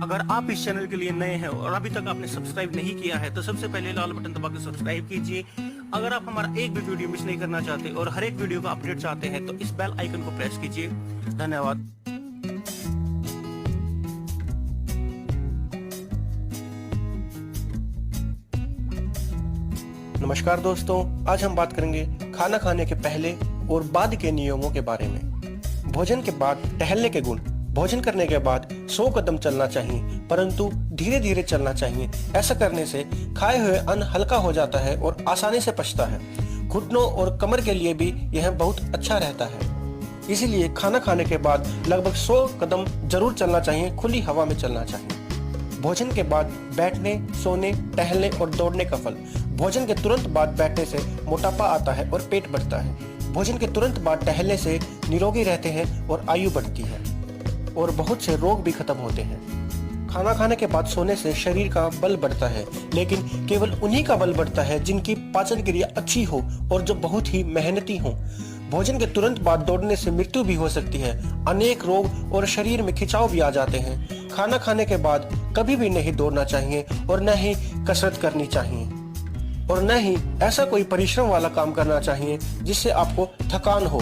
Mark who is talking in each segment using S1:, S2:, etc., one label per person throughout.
S1: अगर आप इस चैनल के लिए नए हैं और अभी तक आपने सब्सक्राइब नहीं किया है तो सबसे पहले लाल बटन दबा के सब्सक्राइब कीजिए। अगर आप हमारा एक भी वीडियो मिस नहीं करना चाहते और हर एक वीडियो का अपडेट चाहते हैं तो इस बेल आइकन को प्रेस कीजिए। धन्यवाद।
S2: नमस्कार दोस्तों, आज हम बात करेंगे खाना खाने के पहले और बाद के नियमों के बारे में। भोजन के बाद टहलने के गुण। भोजन करने के बाद 100 कदम चलना चाहिए, परंतु धीरे धीरे चलना चाहिए। ऐसा करने से खाए हुए अन्न हल्का हो जाता है और आसानी से पचता है। घुटनों और कमर के लिए भी यह बहुत अच्छा रहता है। इसीलिए खाना खाने के बाद लगभग 100 कदम जरूर चलना चाहिए, खुली हवा में चलना चाहिए। भोजन के बाद बैठने, सोने, टहलने और दौड़ने का फल। भोजन के तुरंत बाद बैठने से मोटापा आता है और पेट बढ़ता है। भोजन के तुरंत बाद टहलने से निरोगी रहते हैं और आयु बढ़ती है और बहुत से रोग भी खत्म होते हैं। खाना खाने के बाद सोने से शरीर का बल बढ़ता है, लेकिन केवल उन्हीं का बल बढ़ता है जिनकी पाचन क्रिया अच्छी हो और जो बहुत ही मेहनती हो। भोजन के तुरंत बाद दौड़ने से मृत्यु भी हो सकती है। अनेक रोग और शरीर में खिंचाव भी आ जाते हैं। खाना खाने के बाद कभी भी नहीं दौड़ना चाहिए और न ही कसरत करनी चाहिए और न ही ऐसा कोई परिश्रम वाला काम करना चाहिए जिससे आपको थकान हो।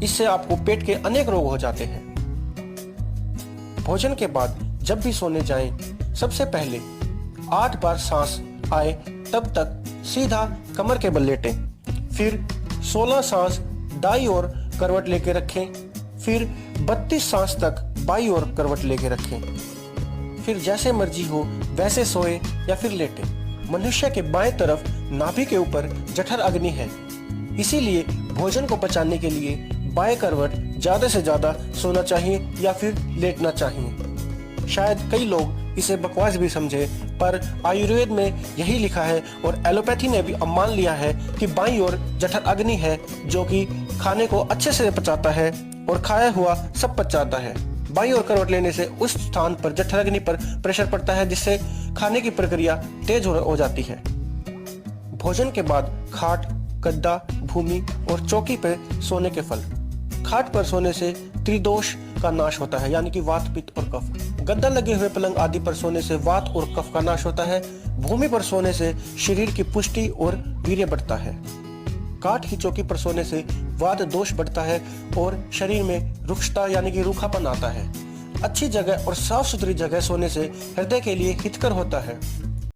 S2: इससे आपको पेट के अनेक रोग हो जाते हैं। भोजन के बाद जब भी सोने जाएं, सबसे पहले 8 बार सांस आए तब तक सीधा कमर के बल लेटें। फिर 16 सांस दाईं ओर करवट लेके रखें। फिर 32 सांस तक बाईं ओर करवट लेके रखें। फिर जैसे मर्जी हो वैसे सोए या फिर लेटें। मनुष्य के बाएं तरफ नाभि के ऊपर जठर अग्नि है, इसीलिए भोजन को पचाने के लिए बाएं करवट ज्यादा से ज्यादा सोना चाहिए या फिर लेटना चाहिए। शायद कई लोग इसे बकवास भी समझे, पर आयुर्वेद में यही लिखा है और एलोपैथी ने भी अब मान लिया है कि बाईं ओर जठर अग्नि है, जो कि खाने को अच्छे से पचाता है और खाया हुआ सब पच जाता है। बाईं ओर करवट लेने से उस स्थान पर जठर अग्नि पर प्रेशर पड़ता है, जिससे खाने की प्रक्रिया तेज हो जाती है। भोजन के बाद खाट, गद्दा, भूमि और चौकी पर सोने के फल। खाट पर सोने से त्रिदोष का नाश होता है, यानी कि वात, पित्त और कफ। गद्दा लगे हुए पलंग आदि पर सोने से वात और कफ का नाश होता है। भूमि पर सोने से शरीर की पुष्टि और वीर्य बढ़ता है। काठ की चौकी पर सोने से वात दोष बढ़ता है और शरीर में रुक्षता यानी कि रूखापन आता है। अच्छी जगह और साफ सुथरी जगह सोने से हृदय के लिए हितकर होता है।